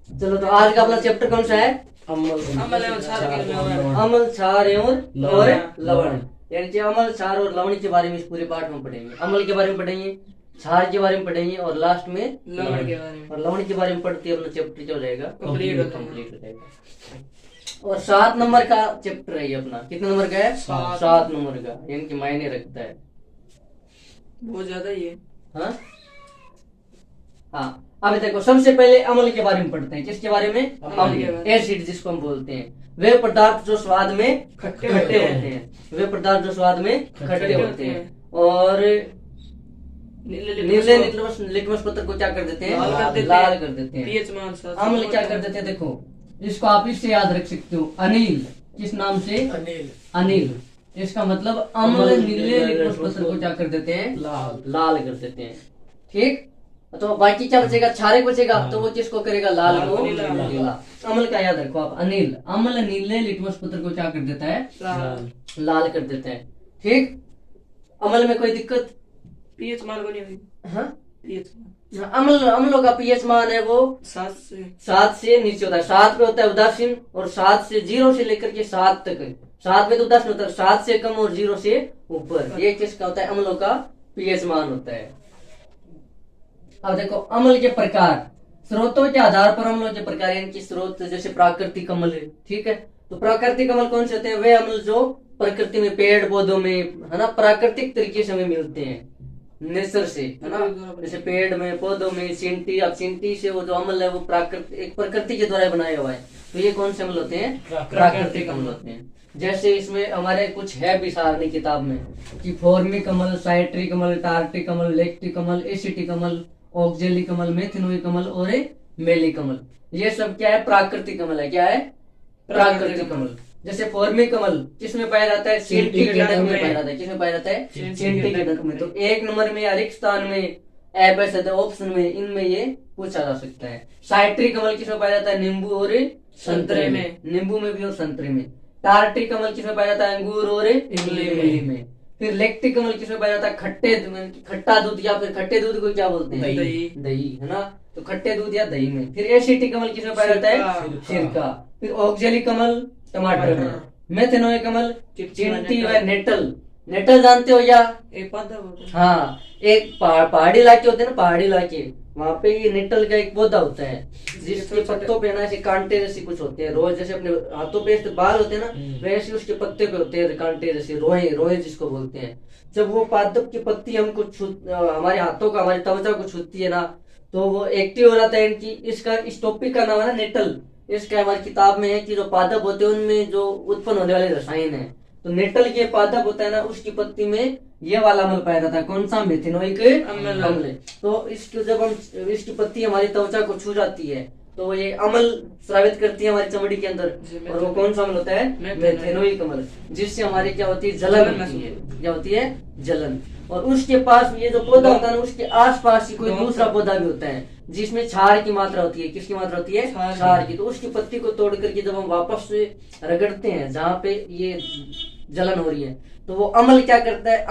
चलो तो आज का अपना चैप्टर कौन सा है? अम्ल एवं क्षार के लवण। अम्ल, क्षार एवं और लवण, यानी कि अम्ल, क्षार और लवण के बारे में इस पूरे पाठ में पढ़ेंगे। अम्ल के बारे में पढ़ेंगे, क्षार के बारे में पढ़ेंगे और लास्ट में लवण के बारे में। और लवण के बारे में पढ़ते ही अपना चैप्टर जो रहेगा कंप्लीट हो जाएगा। और 7 नंबर का चैप्टर है ये अपना। कितने नंबर का है? 7 नंबर का, यानी कि मायने रखता है बहुत ज्यादा ही है। हाँ, अब देखो सबसे पहले अम्ल के बारे में पढ़ते हैं। किसके बारे में? अम्ल के बारे में। एसिड जिसको हम बोलते हैं। वे पदार्थ जो स्वाद में खट्टे होते हैं। वे पदार्थ जो स्वाद में खट्टे होते हैं और नीले लिटमस पत्र को क्या कर देते हैं? लाल कर देते हैं। पीएच मान अम्ल क्या कर देते हैं? देखो इसको आप इससे याद रख सकते हो, अनिल। किस नाम से? अनिल। इसका मतलब अम्ल नीले लिटमस पत्र को क्या कर देते हैं? लाल कर देते हैं। ठीक, तो बाकी क्या बचेगा? क्षारक बचेगा, तो वो किसको करेगा? लाल को नीला। अम्ल का याद रखो आप, अनिल। अम्ल नीले लिटमस पत्र को क्या कर देता है? लाल कर देता है। ठीक, अम्ल में कोई दिक्कत? पीएच मान को नहीं हुई। हाँ, पीएच अम्लों का पीएच मान है वो 7 से नीचे होता है। 7 पे होता है उदासीन और 7 से 0 से लेकर के 7 तक। 7 पे तो उदासीन होता है, 7 से कम और 0 से ऊपर, ये किसका होता है? अम्लों का पीएच मान होता है। अब देखो अम्ल के प्रकार, स्रोतों के आधार पर अम्लों के प्रकार, यानी कि स्रोत जैसे प्राकृतिक अम्ल है। ठीक है, तो प्राकृतिक अम्ल कौन से होते हैं? वे अम्ल जो प्रकृति में, पेड़ पौधों में, है ना, प्राकृतिक तरीके से हमें मिलते हैं, नेचर से, है ना। जैसे पेड़ में, पौधों में, चींटी, अब चींटी से वो जो अम्ल है वो प्रकृति के द्वारा बनाया हुआ है। तो ये कौन से अम्ल होते हैं? प्राकृतिक अम्ल होते हैं। जैसे इसमें हमारे कुछ है भी सारणी किताब में कि फॉर्मिक अम्ल, साइट्रिक अम्ल, टार्टिक अम्ल, लैक्टिक अम्ल, एसिटिक अम्ल, ऑक्जेलिक अम्ल, मेथनोइक अम्ल और मेलिक अम्ल। ये सब क्या है? प्राकृतिक अम्ल है। क्या है? प्राकृतिक अम्ल। जैसे फॉर्मिक अम्ल किसमें पाया जाता है? चींटी के डंक में पाया जाता है। किसमें पाया जाता है? चींटी के डंक में। तो 1 नंबर में या रिक्त स्थान में, ऑप्शन में, इनमें ये पूछा जा सकता है। साइट्रिक अम्ल किसमें पाया जाता है? नींबू और संतरे में। नींबू में भी और संतरे में। टार्टिक अम्ल किसमें पाया जाता है? अंगूर और इमली में। फिर लैक्टिक अम्ल किसमें पाया जाता है? खट्टा दूध, या फिर खट्टे दूध को क्या बोलते हैं? दही, है ना। तो खट्टे दूध या दही में। फिर एसिटिक अम्ल किसमें पाया जाता है? सिरका। फिर ऑक्जेलिक अम्ल टमाटर में। मेथनोइक अम्ल चींटी व नेटल। नेटल जानते हो या? एक पौधा होता है। हाँ, एक पहाड़ी इलाके होते हैं ना, पहाड़ी इलाके, वहाँ पे ये नेटल का एक पौधा होता है जिसके पत्तों पे ना ऐसे कांटे जैसे कुछ होते हैं। रोज जैसे अपने हाथों पे ऐसे बाल होते हैं ना, वैसे उसके पत्ते पे होते हैं कांटे जैसे, रोए जिसको बोलते हैं। जब वो पादप की पत्ती हमको हमारे हाथों का, हमारी त्वचा को छूती है ना, तो वो एक्टिव हो जाता है। इनकी, इसका, इस टॉपिक का नाम है ना नेटल। इसका हमारी किताब में है कि जो पादप होते हैं उनमें जो उत्पन्न होने वाले रसायन है, तो नेटल के पादप होता है ना, उसकी पत्ती में ये वाला अम्ल पाया जाता है। कौन सा? मेथनोइक अम्ल। तो इसको जब हम, इसकी पत्ती हमारी त्वचा को छू जाती है तो ये अम्ल स्रावित करती है हमारी चमड़ी के अंदर, और वो कौन सा अम्ल होता है? मेथनोइक अम्ल, जिससे हमारी क्या होती है? जलन होती है। क्या होती है? जलन। और उसके पास ये जो पौधा होता है ना, उसके आसपास ही कोई दूसरा पौधा भी होता है जिसमें क्षार की मात्रा होती है। किसकी मात्रा होती है? क्षार की। तो उसकी पत्ती को तोड़ करके जब हम वापस से रगड़ते हैं जहाँ पे ये जलन हो रही है, तो वो अम्ल क्या करता है?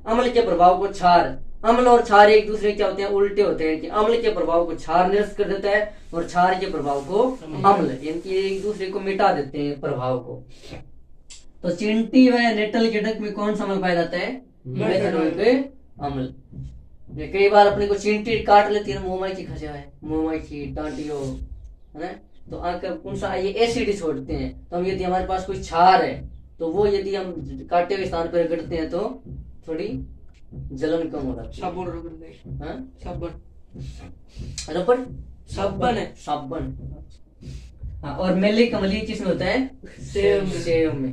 अम्ल के प्रभाव को क्षार, अम्ल और क्षार एक दूसरे क्या होते हैं? उल्टे होते हैं कि अम्ल के प्रभाव को क्षार निरस्त कर देता है और क्षार के प्रभाव को अम्ल, यानी एक दूसरे को मिटा देते हैं प्रभाव को। तो चींटी व नेटल के डंक में कौन सा अम्ल पाया जाता है? मेथनोइक अम्ल। कई बार अपने को चींटी काट लेती है, मुंह की खजा है, मुंह की डांटियो, है ना, तो आकर कौन सा ये एसिड छोड़ते हैं। तो हम, यदि हमारे पास कोई क्षार है तो वो यदि हम काटे हुए स्थान पर रगड़ते हैं तो थोड़ी जलन कम हो जाती है। साबुन है, साबुन। हाँ, और मेलिक अम्ल किसमें होता है? सेव में।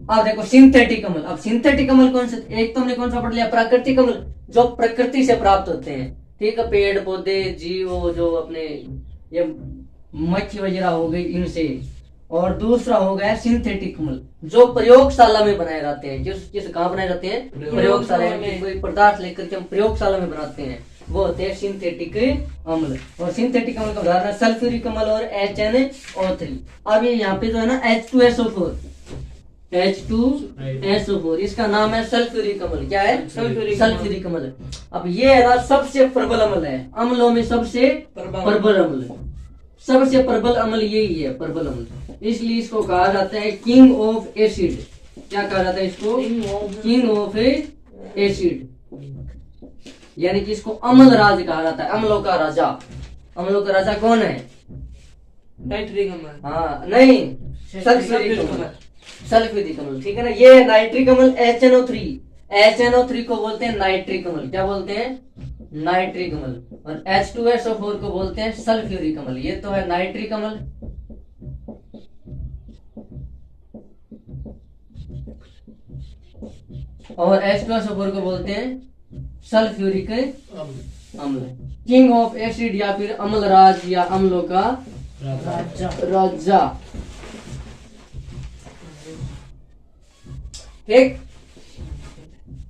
अब देखो सिंथेटिक अम्ल। अब सिंथेटिक अम्ल कौन से? एक तो हमने कौन सा पढ़ लिया? प्राकृतिक अम्ल, जो प्रकृति से प्राप्त होते हैं। ठीक है, पेड़ पौधे, जीव, जो अपने ये मच्छी वगैरह हो गई, इनसे। और दूसरा हो गया सिंथेटिक अम्ल, जो प्रयोगशाला में बनाए जाते हैं। किस कहाँ बनाए जाते हैं? प्रयोगशाला में। कोई पदार्थ लेकर के हम प्रयोगशाला में बनाते हैं, वो होते हैं सिंथेटिक अम्ल। और सिंथेटिक अम्ल का उदाहरण है सल्फ्यूरिक अम्ल और HNO3। अब ये यहाँ पे जो है ना H2SO4, H2SO4, इसका नाम है सल्फ्यूरिक अम्ल। क्या है? सल्फ्यूरिक अम्ल। अब ये है ना सबसे प्रबल अम्ल है, अम्लों में सबसे प्रबल अम्ल। सबसे प्रबल अम्ल यही है, प्रबल अम्ल। इसलिए इसको कहा जाता है किंग ऑफ एसिड। क्या कहा जाता है इसको? King of acid. यानी कि इसको अम्ल राज कहा जाता है, अम्लों का राजा। अम्लों का राजा कौन है? नाइट्रिक अम्ल। हाँ नहीं, सल्फ्यूरिक अम्ल। सल्फ्यूरिक अम्ल, ठीक है ना। ये नाइट्रिक अम्ल HNO3, HNO3 को बोलते हैं नाइट्रिक अम्ल। क्या बोलते हैं? नाइट्रिक अम्ल। और H2SO4 को बोलते हैं सल्फ्यूरिक अम्ल। ये तो है नाइट्रिक अम्ल। और H2SO4 को बोलते हैं सल्फ्यूरिक अम्ल। किंग ऑफ एसिड या फिर अम्लराज या अम्लों का राजा। ठीक।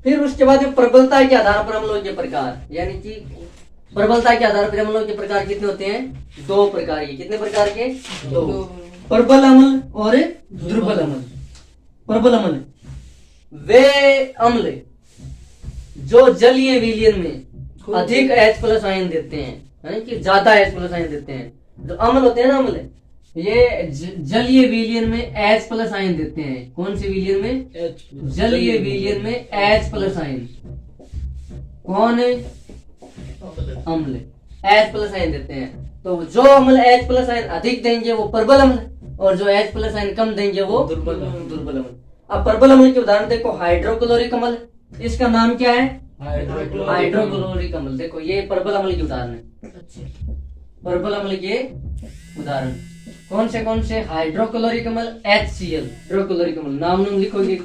फिर उसके बाद में प्रबलता के आधार पर अम्लों के प्रकार, यानी कि प्रबलता के आधार पर अम्लों के प्रकार कितने होते हैं? 2 प्रकार के। कितने प्रकार के? 2। प्रबल अम्ल और दुर्बल अम्ल। प्रबल अम्ल वे अम्ल जो जलीय विलयन में अधिक H+ आयन देते हैं, यानी कि ज्यादा H+ आयन देते हैं। जो अम्ल होते हैं ना, अम्ल ये जलीय विलयन में H+ आयन देते हैं। कौन से विलयन में? जलीय विलयन में H+ आयन। कौन है? अम्ल H+ आयन देते हैं। तो जो अम्ल H+ आयन अधिक देंगे वो प्रबल अम्ल, और जो H+ आयन कम देंगे वो दुर्बल अम्ल। अब प्रबल अम्ल के उदाहरण देखो, हाइड्रोक्लोरिक अम्ल। इसका नाम क्या है? हाइड्रोक्लोरिक अम्ल। देखो ये प्रबल अम्ल के उदाहरण है। प्रबल अम्ल के उदाहरण कौन से? हाइड्रोक्लोरिक अम्ल, HCl। हाइड्रोक्लोरिक अम्ल नाम लिखोगे?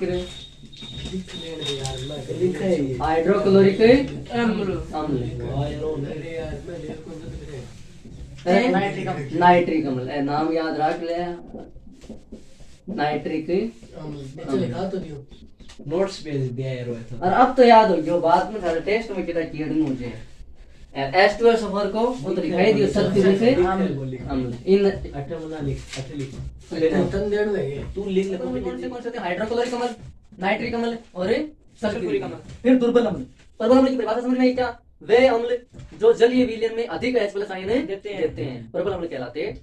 हाइड्रोक्लोरिक अम्ल। नाइट्रिक अम्ल, नाम याद रख ले। नाइट्रिक नोट्स भेज दिया यार वो तो। और अब तो याद हो गया, बाद में था टेस्ट में कितना किया मुझे। H2SO4 को वो तो दिखाई दियो सल्फ्यूरिक अम्ल। इन 8 बना लिख, 8 लिख। तू लिख ले। कौन से होते हैं? हाइड्रोक्लोरिक अम्ल, नाइट्रिक अम्ल और सल्फ्यूरिक अम्ल। फिर दुर्बल अम्ल। प्रबल अम्ल की परिभाषा समझ में आई क्या? वे अम्ल जो जलीय विलयन में अधिक H+ आयन देते हैं, प्रबल अम्ल कहलाते हैं।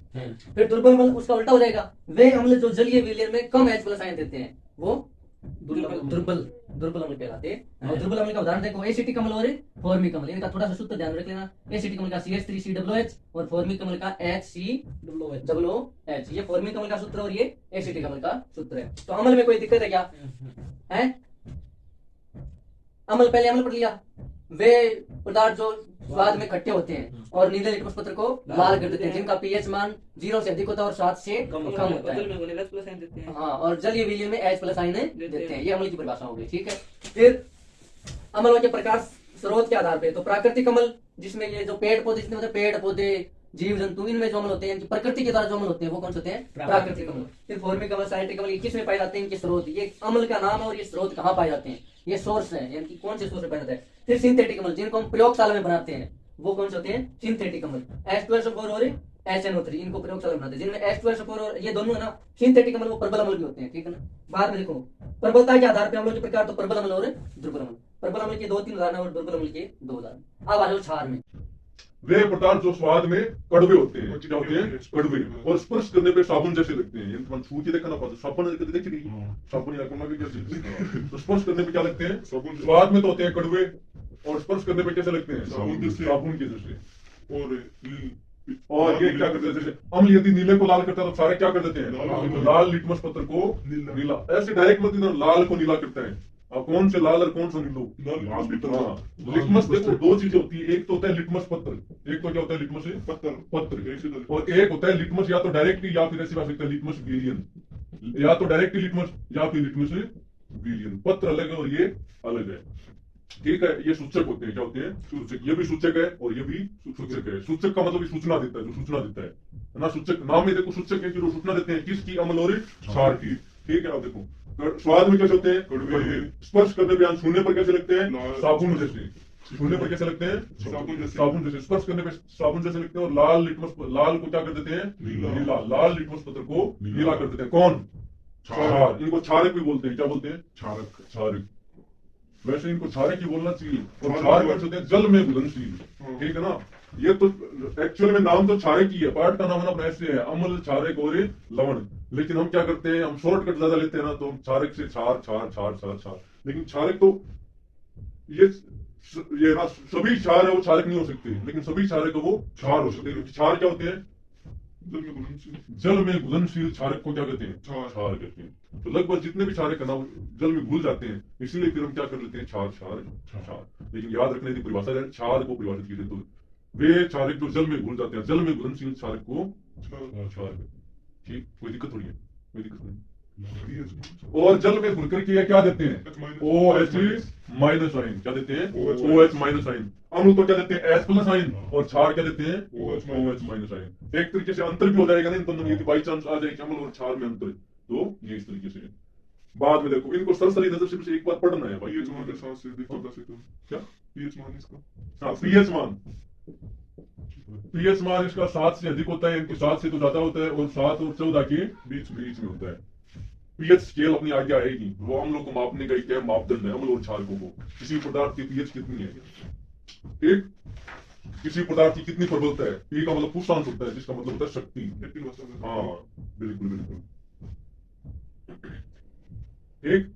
फिर दुर्बल अम्ल उसका उल्टा हो जाएगा, वे अम्ल जो जलीय विलयन में कम H+ आयन देते हैं वो दुर्बल अम्ल कहलाते हैं। और दुर्बल अम्ल का उदाहरण देखो, एसिटिक अम्ल और फॉर्मिक अम्ल। इनका थोड़ा सा सूत्र ध्यान रख लेना। एसिटिक अम्ल का CH3COOH और फॉर्मिक अम्ल का HCOOH। ये फॉर्मिक अम्ल का सूत्र और ये एसिटिक अम्ल का सूत्र है। तो अम्ल में कोई दिक्कत है क्या? है अम्ल, पहले अम्ल पढ़ लिया। वे पदार्थ जो स्वाद में खट्टे होते हैं और नीले लिटमस पत्र को लाल कर देते हैं, जिनका पीएच मान 0 से अधिक होता है और 7 से कम होता है। हाँ, और जलीय विलयन में H+ आयन देते हैं। ये अम्ल की परिभाषा हो गई। ठीक है। फिर अम्लों के प्रकार स्रोत के आधार पे, तो प्राकृतिक अम्ल जिसमें ये जो पेड़ पौधे, जितने मतलब पेड़ पौधे जीव जंतु, इनमें जो अम्ल होते हैं, प्रकृति के द्वारा जो अम्ल होते हैं वो कौन से होते हैं? प्राकृतिक अम्ल। फिर फॉर्मिक अम्ल, साइट्रिक अम्ल, ये किसमें पाए जाते हैं? इनके स्रोत। ये अम्ल का नाम है और ये स्रोत कहाँ पाए जाते हैं? ये सोर्स है, यानी कि कौन से सोर्स में पाया जाता है। फिर सिंथेटिक अम्ल, जिनको हम प्रयोगशाला में बनाते हैं, वो कौन से होते हैं? सिंथेटिक अम्ल। H2SO4 और HNO3, इनको प्रयोगशाला में बनाते हैं। जिनमें H2SO4 और ये दोनों है ना सिंथेटिक अम्ल, वो प्रबल अम्ल भी होते हैं। ठीक है ना। बाद में देखो प्रबलता के आधार पर अम्लों के प्रकार, तो प्रबल अम्ल और दुर्बल अम्ल। प्रबल अम्ल के 2-3 उदाहरण और दुर्बल अम्ल के 2 उदाहरण। अब आ जाओ क्षार में। वे पदार्थ जो स्वाद में कड़वे होते हैं, क्या होते हैं? कड़वे, और स्पर्श करने पे साबुन जैसे लगते हैं। छू के देखना पड़ता है, साबुन देख रही साबुन या कोना भी कैसे, तो स्पर्श करने पे क्या लगते हैं? स्वाद में तो होते हैं कड़वे, और स्पर्श करने पे कैसे लगते हैं? साबुन के जैसे। और ये क्या करते हैं? जैसे अम्ल यदि नीले को लाल करता है तो सारे क्या कर देते हैं? लाल लिटमस पत्र को नीला। ऐसे डायरेक्ट मतलब लाल को नीला करता है। अब कौन से लाल और कौन सा नीलो? लिटमस देखो 2 चीजें होती है। एक तो होता है लिटमस पत्र, एक तो क्या होता है? लिटमस पत्र। और एक होता है लिटमस या तो डायरेक्टली या फिर ऐसी बात सकते हैं लिटमस विलियन, या तो डायरेक्टली लिटमस या फिर लिटमस विलियन। पत्र अलग है और ये अलग है। ठीक है। ये सूचक होते हैं। क्या होते हैं? सूचक। ये भी सूचक है और ये भी सूचक है। सूचक का मतलब सूचना देता है, जो सूचना देता है ना। सूचक नाम में देखो सूचक है कि जो सूचना देते हैं किसकी? अम्ल और क्षार की। ठीक है। अब देखो स्वाद में कैसे होते हैं? कड़वे। स्पर्श करने पे, छूने पर कैसे लगते हैं? साबुन जैसे। छूने पर कैसे लगते हैं? साबुन जैसे। स्पर्श करने पे साबुन जैसे लगते हैं। और लाल लिटमस, लाल को क्या कर देते हैं? नीला। लाल लिटमस पत्र को नीला कर देते हैं। कौन? क्षार। इनको क्षारक भी बोलते हैं। क्या बोलते हैं? क्षारक। वैसे इनको क्षारक ही बोलना चाहिए। और क्षार होते हैं जल में घुलनशील। ठीक है ना। ये तो एक्चुअल में नाम तो क्षारक ही है, पाठ का नाम है अपना ऐसे है, अम्ल क्षारक और लवण। लेकिन हम क्या करते हैं, हम शॉर्टकट ज्यादा लेते हैं ना, तो हम क्षारक से क्षार क्षार क्षार क्षार क्षार। लेकिन क्षारक तो ये हाँ, सभी क्षार है वो क्षारक नहीं हो सकते, लेकिन सभी क्षारक है वो क्षार हो सकते हैं। क्षार क्या होते हैं? जल में घुलनशील क्षारक को क्या कहते हैं? क्षार कहते हैं। तो लगभग जितने भी क्षारक है ना वो जल में घुल जाते हैं, इसीलिए फिर हम क्या कर लेते हैं, क्षार क्षार क्षार। लेकिन याद रखने की परिभाषा है, क्षार को परिभाषित कीजिए तो वे क्षारक जो जल में घुल जाते हैं, जल में घुलनशील क्षारक को क्षार। ठीक, कोई दिक्कत थोड़ी है, कोई दिक्कत नहीं। और जल में घुल करके क्या देते हैं? OH माइनस आइन। क्या देते हैं? OH माइनस आइन। अम्ल तो क्या देते हैं? H प्लस आइन। और क्षार क्या देते हैं? OH माइनस आइन। एक तरीके से अंतर भी हो जाएगा ना इन दोनों में, बाई चांस आ जाए अम्ल और क्षार में अंतर, तो ये इस तरीके से बाद में देखो। इनको सरसरी नजर से एक बार पढ़ना है भाई। क्या पीएच मान? पीएच मान इसका 7 से अधिक होता है, इनके 7 से तो ज्यादा होता है, और 7 और 14 के बीच में होता है। पीएच स्केल अपनी आगे आएगी, वो अम्लों को मापने का एक मापदंड है, अम्ल और क्षारकों को। किसी पदार्थ की पीएच कितनी है, एक किसी पदार्थ की कितनी प्रबलता है, पी का मतलब पुष्टांश होता है, जिसका मतलब होता है शक्ति। हाँ बिल्कुल बिल्कुल। एक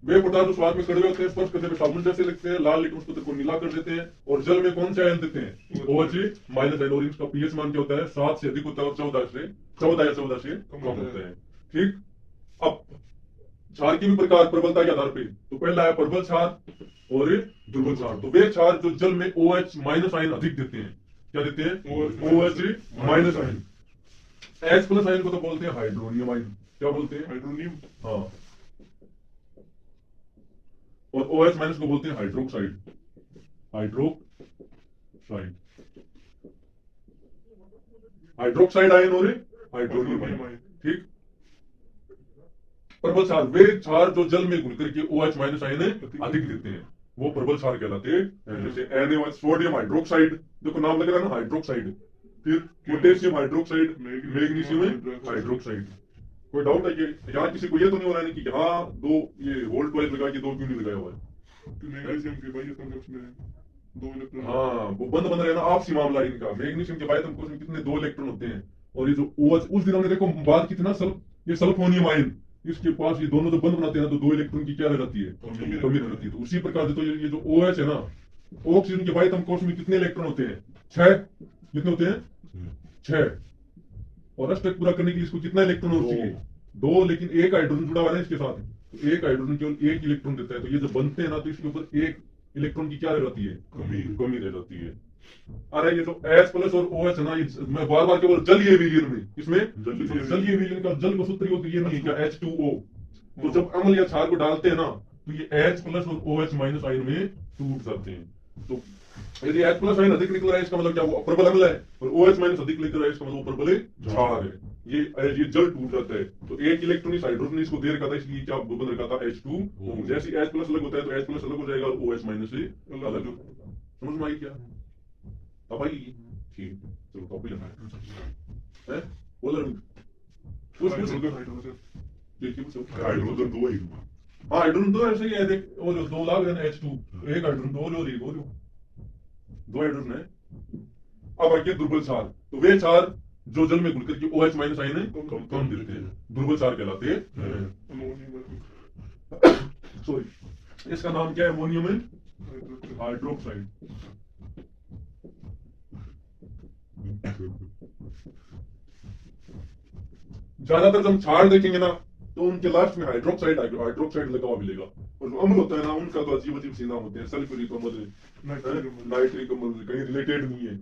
वे पदार्थ जो स्वाद में कड़वे होते हैं, स्पर्श करने में साबुन जैसे लगते हैं, लाल लिटमस पत्थर को नीला कर देते हैं, और जल में कौन से आयन देते हैं? OH minus ion. और इसका पीएच मान क्या होता है? 7 से अधिक होता है और 14 या 14 से कम होता है। ठीक। अब क्षार की भी प्रकार प्रबलता के आधार पे, तो पहला है प्रबल क्षार और दुर्बल क्षार। तो वे क्षार जो जल में OH माइनस आयन अधिक देते हैं, क्या देते हैं? OH minus ion. H plus ion को तो बोलते हैं हाइड्रोनियम आयन। क्या बोलते हैं? हाइड्रोनियम। हाँ। और OH माइनस को बोलते हैं हाइड्रोक्साइड। हाइड्रोक्साइड आयन और हाइड्रोनियम आयन। ठीक। प्रबल क्षार वे क्षार जो जल में घुल करके OH माइनस आयन अधिक देते हैं, वो प्रबल क्षार कहलाते हैं। जैसे Na सोडियम हाइड्रोक्साइड, देखो नाम लग रहा है ना, हाइड्रोक्साइड। फिर पोटेशियम हाइड्रोक्साइड, मैग्नीशियम हाइड्रोक्साइड। कोई डाउट है कि यहाँ किसी को ये तो नहीं हो रहा है कि हाँ दो ये वोल्ट वाइज लगा के दो क्यों नहीं लगाया हुआ है? मैग्नीशियम के बाह्य समकक्ष में 2 इलेक्ट्रॉन। हाँ वो बंद रहना आपसी मामला है इनका। मैग्नीशियम के बाह्य समकक्ष में कितने 2 इलेक्ट्रॉन होते हैं, और ये जो OH उस दिन हमने देखो बात कितना ये सल्फोनियम आयन, इसके पास ये दोनों जो बंद बनाते हैं ना, तो 2 इलेक्ट्रॉन की क्या रहती है? कमी रहती है। तो उसी प्रकार से तो ये जो OH है ना, ऑक्सीजन के बाह्य समकक्ष में कितने इलेक्ट्रॉन होते हैं? 6। कितने होते हैं? 6। और अष्टक पूरा करने के लिए इसको कितना इलेक्ट्रॉन और चाहिए? 2। लेकिन एक हाइड्रोजन जुड़ा हुआ है इसके साथ, तो एक हाइड्रोजन केवल 1 इलेक्ट्रॉन देता है। तो ये जब बनते हैं ना, तो इसके ऊपर 1 इलेक्ट्रॉन की क्या रह जाती है? कमी रह जाती है। अरे ये जो H प्लस और OH है ना, मैं बार बार केवल जलीय विलयन में, इसमें जलीय विलयन का जल को सूत्र होती है नहीं क्या? H2O। तो जब अम्ल या क्षार को डालते हैं ना, तो ये H प्लस और OH माइनस आयन में टूट जाते हैं। तो यदि H प्लस आयन अधिक निकल रहा है, इसका मतलब क्या? वो प्रबल अम्ल है, और OH माइनस अधिक निकल रहा है, इसका मतलब वो प्रबल क्षार है। ये जल टूट जाता है। तो 1 इलेक्ट्रॉन इस हाइड्रोजन ने इसको दे रखा था, इसलिए क्या बन रखा था? H2O। जैसे H प्लस अलग होता है तो H प्लस अलग हो जाएगा, और OH माइनस से अलग। समझ में आई क्या? अब आई? ठीक, चलो कॉपी लेना है बोल हाइड्रोजन 2 है। हाँ हाइड्रोजन 2 ऐसे ही है, देख वो जो 2 लाख है H2, एक हाइड्रोजन 2 लो, 2 हाइड्रोजन है। अब आगे दुर्बल क्षार, तो वे क्षार जो जल में घुल करके OH माइनस आयन कम देते हैं, दुर्बल क्षार कहलाते हैं। सॉरी, इसका नाम क्या है? Ammonium hydroxide. ज्यादातर जब हम क्षार देखेंगे ना, तो उनके लास्ट में हाइड्रोक्साइड लगा हुआ मिलेगा। और जो अम्ल होता है ना, उनका तो अजीब अजीब से नाम होते हैं, सल्फ्यूरिक अम्ल, नाइट्रिक अम्ल, कहीं रिलेटेड नहीं है।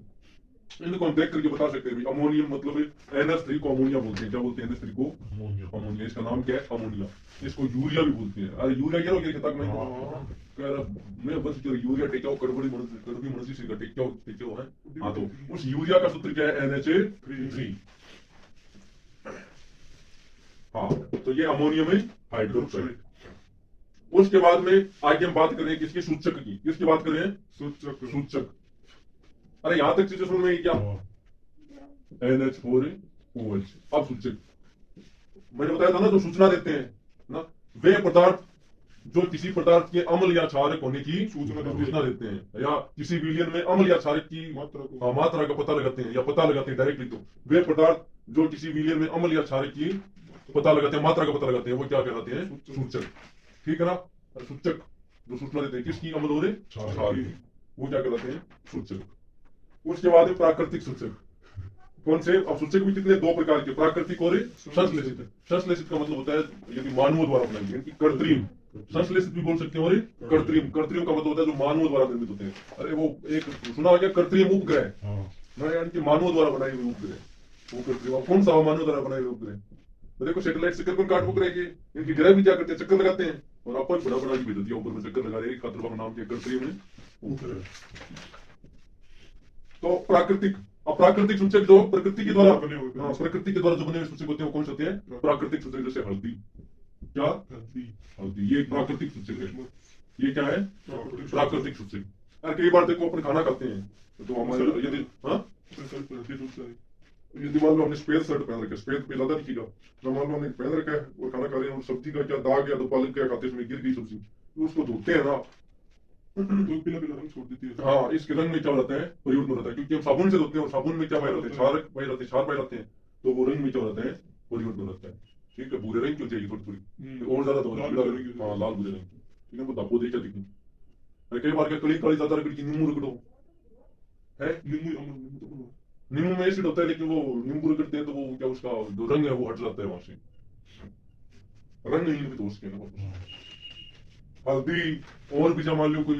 इनको हम देख करके बता सकते हैं। अमोनियम मतलब NH3 को अमोनिया बोलते हैं। क्या बोलते हैं? NH3 को अमोनिया। इसका नाम क्या है? अमोनिया। इसको यूरिया भी बोलते हैं। अरे यूरिया क्या हो गया तक मैं बस यूरिया टेक्या कड़बड़ी मनसी से टेक्या है। हाँ, तो उस यूरिया का सूत्र क्या है? NH3। हाँ, तो ये अमोनियम है हाइड्रोक्साइड। उसके बाद में आगे हम बात करें किसकी? सूचक की। किसकी बात करें? सूचक। अरे यहां तक चीजें समझ में क्या? NH4OH। अब सूचक मैंने बताया था ना, जो सूचना देते हैं ना, वे पदार्थ जो किसी पदार्थ के अम्ल या क्षारक होने की सूचना देते हैं, या किसी विलयन में अम्ल या क्षारक की मात्रा का पता लगाते हैं, या पता लगाते हैं डायरेक्टली, तो वे पदार्थ जो किसी विलयन में अम्ल या क्षारक की पता लगाते हैं, मात्रा का पता लगाते हैं, वो क्या कहलाते हैं? सूचक। ठीक है ना? सूचक जो सूचना देते हैं किसकी, अम्ल और क्षार की, वो क्या कहलाते हैं? सूचक। उसके बाद में प्राकृतिक सूचक। कौन से? अब सूचक भी कितने? दो प्रकार के, प्राकृतिक और संश्लेषित। संश्लेषित का मतलब होता है यदि मानवों द्वारा बनाई गई, कृत्रिम। संश्लेषित भी बोल सकते हैं, और कृत्रिम। कृत्रिम का मतलब होता है जो मानवों द्वारा निर्मित होते हैं। अरे वो एक सुना हो क्या, कृत्रिम उपग्रह ना, यानी कि मानवों द्वारा बनाई हुई उपग्रह, वो कृत्रिम। कौन सा मानव द्वारा बनाए हुए उपग्रह? तो देखो सैटेलाइट से कौन काट उपग्रह के, इनकी ग्रह भी क्या करते हैं? चक्कर लगाते हैं, और अपन बड़ा बड़ा भेज दिया ऊपर में, चक्कर लगा रहे हैं, खतरनाक नाम के कृत्रिम उपग्रह। तो प्राकृतिक। अप्राकृतिक सूचक जो प्रकृति के द्वारा प्रकृति के द्वारा जो बने हुए सूचक होते हैं, वो कौन से होते हैं? प्राकृतिक सूचक। जैसे हल्दी, क्या? हल्दी, ये एक प्राकृतिक सूचक है। ये क्या है? प्राकृतिक सूचक। यार कई बार देखो अपन खाना खाते हैं तो हमारे यदि यदि मान लो हमने सफेद शर्ट पहन रखा है, सफेद पे ज्यादा दिखेगा, तो मान लो हमने पहन रखा है और खाना खा रहे हैं, और सब्जी का क्या दाग या तो पालक क्या खाते हैं, उसमें गिर गई सब्जी, तो उसको धोते हैं ना, तो पीला पीला रंग छोड़ देती है। हाँ, इसके रंग में क्या हो जाता है? परिवर्तन हो जाता है, क्योंकि हम साबुन से धोते हैं, और साबुन में क्या पाए जाते हैं? क्षार पाए जाते हैं, क्षार पाए जाते हैं, तो वो रंग में क्या हो जाता है? परिवर्तन हो जाता है। ठीक है, भूरे रंग क्यों चाहिए थोड़ी थोड़ी, और ज्यादा तो लाल भूरे रंग। ठीक है, वो दापो देखा दिखी। कई बार क्या कड़ी काली ज्यादा रगड़ की नींबू रगड़ो है, नींबू में एसिड होता है, लेकिन वो नींबू रगड़ते हैं तो वो क्या, उसका जो रंग है वो हट जाता है वहां से, रंग नहीं है तो उसके ना। हल्दी, और भी मान लो कोई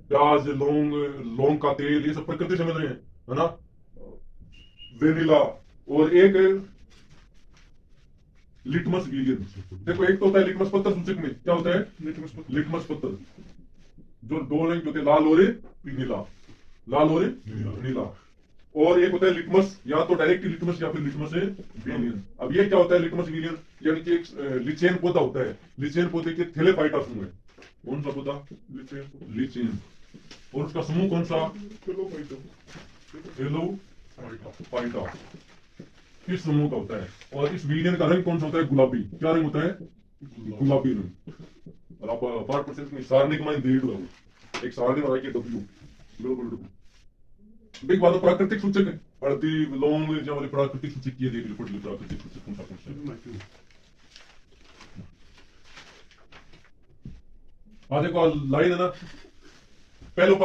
प्याज, लौंग का तेल, ये सब प्रकृति से मिल रहे हैं, है ना? वेनिला, और एक लिटमस विलियन। देखो एक तो होता है लिटमस पत्थर सूचक में, क्या होता है? लिटमस पत्थर, जो दो रंग होते हैं, लाल और नीला, लाल और नीला। और एक होता है लिटमस, या तो डायरेक्ट लिटमस या फिर लिटमस विलियन। अब ये क्या होता है लिटमस विलियन? यानी कि एक लिचेन पौधा होता है, लिचेन पौधे के थैलेफाइटा समूह है। कौन सा पौधा? लिचेन। और उसका समूह कौन सा? थैलेफाइटा। इस समूह का होता है। और इस विलियन का रंग कौन सा होता है? गुलाबी। क्या रंग होता है? गुलाबी रंग। और आप पार्ट परसेंट में सारणी मान दे दो, एक सारणी बना के डब्ल्यू, बिल्कुल बिग बात। प्राकृतिक सूचक है, हल्दी, लौंग, जो वाले प्राकृतिक सूचक किए देख लो, प्राकृतिक सूचक कौन सा? हाँ देखो लाइन है ना, पहलो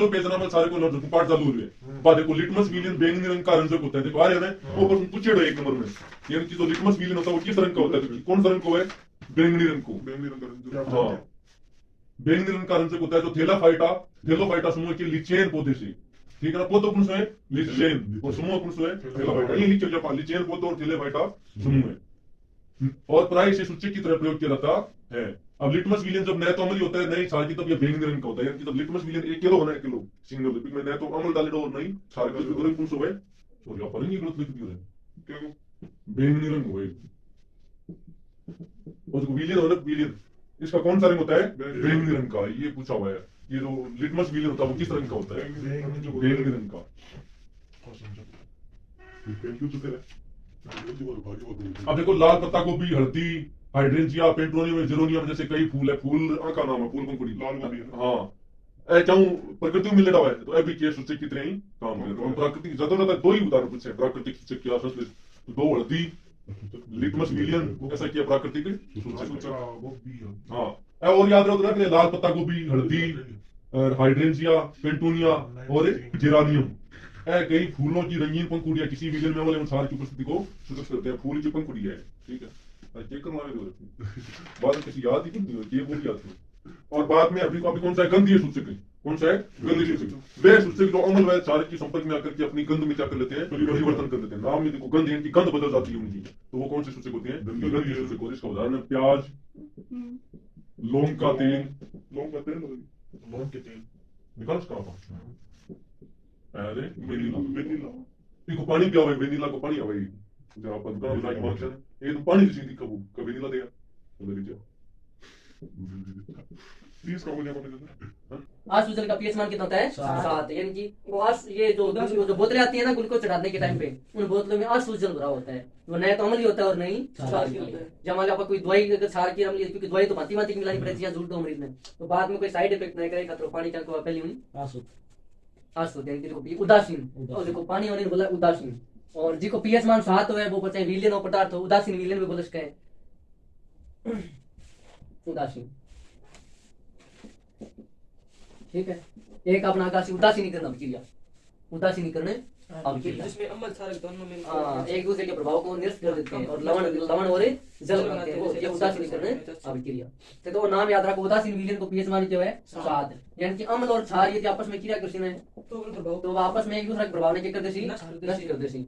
पेज ना, मैं सारे को पार्ट चालू हुए। बाद देखो लिटमस विलियन बैंगनी रंग का रंजक होता है। देखो आ रहे हैं वो प्रश्न पूछे एक नंबर में, यानी कि जो लिटमस विलियन होता है वो किस रंग का होता है? कौन सा रंग को है? बैंगनी रंग को। हाँ, बैंगनी रंग का रंजक होता है जो थैलेफाइटा समूह के लिचेन पौधे से। ठीक है ना? पौधो कौन सा है? लिचेन, और समूह कौन सा है? थैलेफाइटा। ये लिख लीजिए, लिचेन पौधो और थैलेफाइटा समूह है, और प्राय इसे सूचक की तरह प्रयोग किया जाता है। अब लिटमस विलियन जब नया तो अम्ल होता है, नहीं क्षार की, तब ये बैंगनी रंग का होता है। यानी कि जब लिटमस विलियन 1 किलो होना है, किलो सिंगल में नया तो अम्ल डाले दो, और नहीं क्षार का रंग कौन सा है? सॉरी आप रंग गलत लिख दिए, क्या बैंगनी रंग हो। और जो विलियन होना, विलियन इसका कौन सा रंग होता है? बैंगनी रंग का। ये पूछा हुआ है, ये जो लिटमस विलियन होता है वो किस रंग का होता है? बैंगनी रंग का। अब देखो लाल पत्ता गोभी, हल्दी, हाइड्रेंजिया, पेट्रोनियम, जेरोनियम जैसे कई फूल है। फूल का नाम है, फूल पंखुड़ी, लाल गोभी। हाँ, क्यों प्रकृति में मिल रहा है, तो अभी के सूचक की तरह ही काम है। तो प्राकृतिक ज्यादा दो ही उदाहरण पूछे, प्राकृतिक सूचक क्या? दो हल्दी, लिटमस विलियन, ऐसा किया प्राकृतिक सूचक। हाँ, और याद रखो ना, लाल पत्ता गोभी, हल्दी, हाइड्रेंजिया, पेट्रोनिया और जेरानियम, कई फूलों की रंगीन पंखुड़ियां किसी विलियन में वाले अनुसार की उपस्थिति को सूचित करते हैं। फूल की पंखुड़ी है, ठीक है। बाद में किसी याद ही नहीं, ये बोल याद थी। और बाद में अभी कौन सा है? गंधीय सूचक है। कौन सा है? गंधीय सूचक। वे सूचक जो अम्ल व क्षार के संपर्क में आकर के अपनी गंध में क्या कर लेते हैं? परिवर्तन कर लेते हैं। नाम में देखो गंध, यानी कि गंध बदल जाती है उनकी, तो वो कौन से सूचक होते हैं? गंधीय सूचक। और इसका उदाहरण है प्याज, लौंग का तेल, लौंग के तेल निकाल अरे वेनिला, इनको पानी पिया भाई, वेनिला को पानी है भाई, जब आप दुकान जाके मांगते हैं ये तो पानी की चीज कब वेनिला देगा, प्लीज अमोनिया का मैंने आसुजल का पीएच मान कितना होता है 7, यानी कि वो ये जो बोतलें आती है ना ग्लूकोज चढ़ाने के टाइम पे, उन बोतलों में आसुजल भरा होता है, वो नया तो अम्ल ही होता है और नहीं क्षार होता है। जब मान लो आपको कोई दवाई अगर क्षार की अम्ल, क्योंकि दवाई तो भांति भांति की मिलानी पड़ती है झूठ दो मरीज में, तो बाद में कोई साइड इफेक्ट नहीं करेगा, तो पानी का को पहले आंसू आंसू यानी कि देखो उदासीन, और देखो पानी होने बोला उदासीन, और जिसको पीएच मान 7 है वो बचाए विलियन और पदार्थ हो, उदासीन विलियन में बोल सकते हैं उदासीन। ठीक है, एक अपना आकाशी उदासीनीकरण अभिक्रिया, उदासीनीकरण अभिक्रिया, जिसमें अम्ल क्षारक दोनों में एक दूसरे के प्रभाव को निरस्त कर देते हैं और लवण और जल बनाते हैं, वो ये उदासीनीकरण अभिक्रिया। तो नाम याद रखो, उदासीन विलयन को पीएच मान जो है 7, यानी कि अम्ल और क्षार यदि आपस में क्रिया करते हैं तो वो आपस में एक दूसरे के प्रभाव नहीं करते नष्ट कर देते,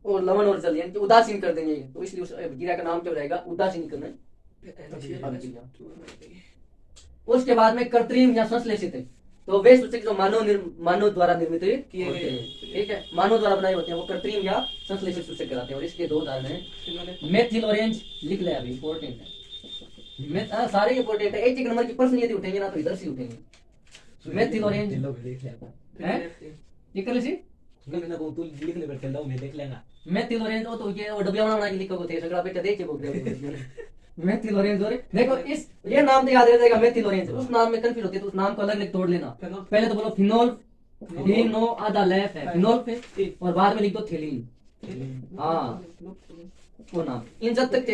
और लवण और जल यानी कि उदासीन कर देंगे, तो इसलिए उस अभिक्रिया का नाम क्या रहेगा उदासीनीकरण अभिक्रिया। उसके बाद में कृत्रिम या संश्लेषित, तो वे सूचक जो मानव द्वारा निर्मित किए गए, ठीक है, मानव द्वारा बनाए होते हैं, वो कृत्रिम या संश्लेषित सूचक कहलाते हैं। और इसके 2 उदाहरण हैं, मेथिल ऑरेंज लिख ले, अभी इंपॉर्टेंट है, सारे इंपॉर्टेंट है, एक एक नंबर की प्रश्न यदि उठेंगे ना तो इधर से उठेंगे। मेथिल ऑरेंज है, ये कर लीजिए, मैंने को तू लिख ले बैठ लो, मैं देख लेगा। मेथिल ऑरेंज तो ये और डबिया बना के लिखो थे, सगड़ा बेटा देख के बोल दे मेथिल ऑरेंज। और देखो इस ये नाम तो याद रह जाएगा मेथिल ऑरेंज, उस नाम में कंफ्यूज होती है तो उस नाम को अलग अलग तोड़ लेना। पहले तो बोलो फिनोल, फिनो आधा लेफ है फिनोल पे, और बाद में लिख दो थेलीन, हाँ वो नाम। इन जब तक